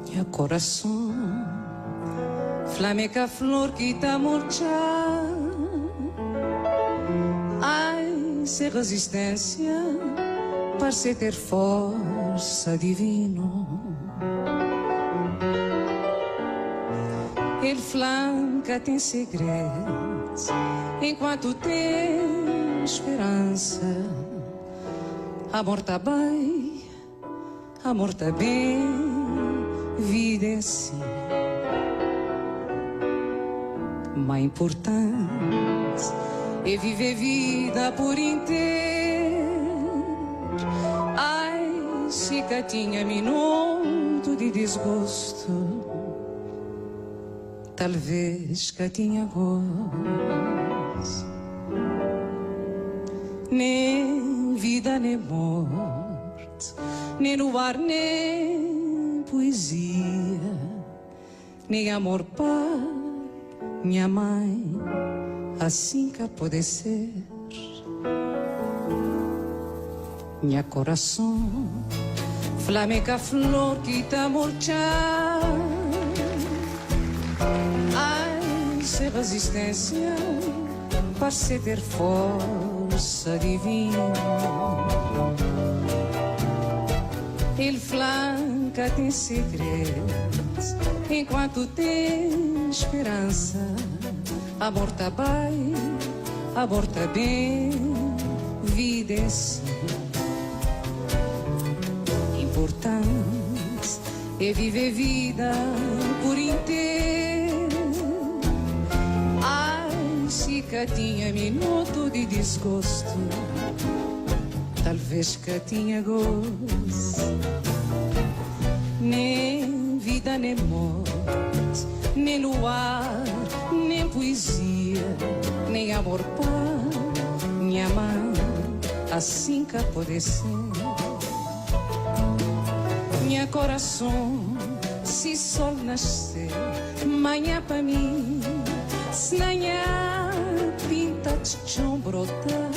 Minha coração, flamenca flor que tá murchar. Ai, sem resistência, parece ter força divina. Ele flanca tem segredos, enquanto tem esperança. Amor tá bem, amor tá bem, vida é assim. Mais importante é viver vida por inteiro. Ai, se cá tinha minuto de desgosto, talvez cá tinha gosto. Nem vida, nem morte, nem luar, nem poesia, nem amor, pai, minha mãe, assim que pode ser. Minha coração, flamenca flor que tá murchar. Ai, sem resistência, parece ter força divina. Ele flanca tem segredos, enquanto tem esperança. Amor tá bem, amor tá bem, vida é assim. Importante é viver vida por inteiro. Ai, se cá tinha minuto de desgosto, talvez cá tinha gosto. Nem vida, nem morte, nem luar, nem poesia, nem amor, pai, minha mãe, assim que pode ser. Minha coração, se sol nascer, manhã para mim, se nanhã pinta de chão brotar,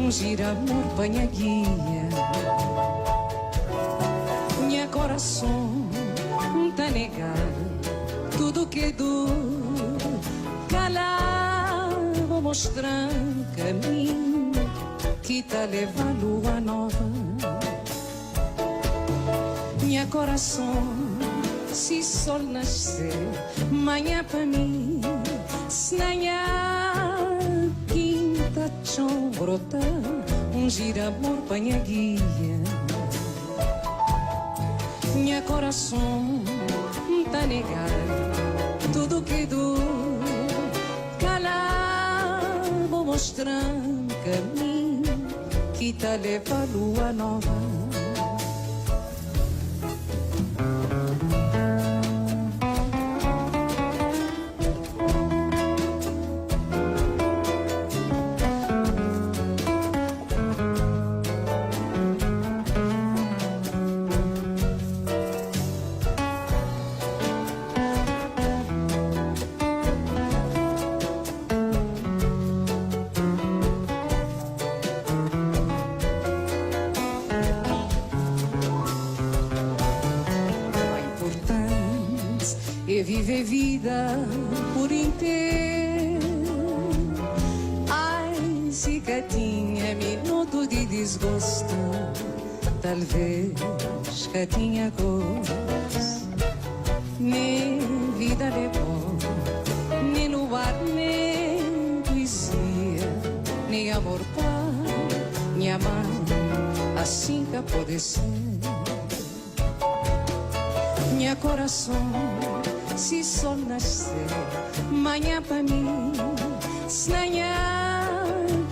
gira amor para minha guia. Minha coração tá negar tudo que duro, calar, vou mostrar caminho que tá levando a nova. Minha coração, se sol nascer, manhã para mim, se nanhã quinta chão brotar, gira amor para minha guia. Minha coração tá negar tudo que duro, calar, vou mostrar caminho que tá levando a nova. Viver vida por inteiro. Ai, se cá tinha minuto de desgosto, talvez cá tinha gosto. Nem vida levou, nem luar, nem poesia, nem amor, pai, minha mãe, assim que pode ser. Minha coração, se sol nascer, manhã para mim, se nanhã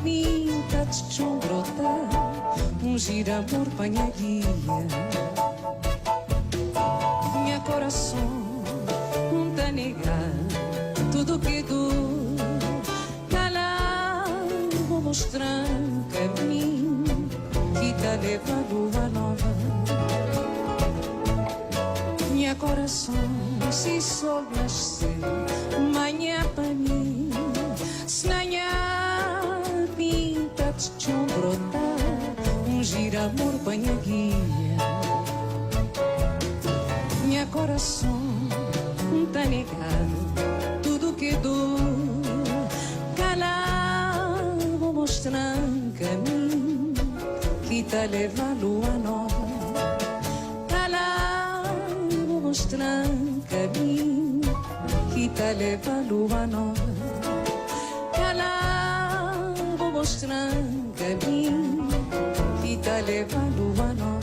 pinta de chão brotar, gira amor para minha guia. Minha coração tá negar tudo que duro, calar, vou mostrar caminho que tá levando a nova. Minha coração, se sol nascer, manhã para mim, se nanhã pinta de chão brotar, gira amor para minha guia. Minha coração tá negado tudo que dou. Calar, vou mostrar um caminho que tá leva a lua nova. Calar, vou mostrar um caminho que tá leva a lua nova. Calar, vou mostrar um caminho que tá leva a lua nova.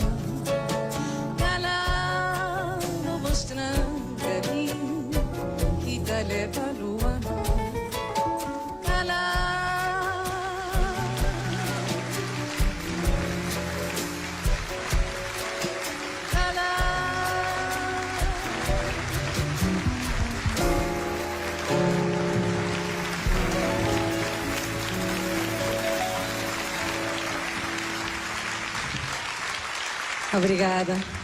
Leva a lua nova. Calar. Calar. Obrigada.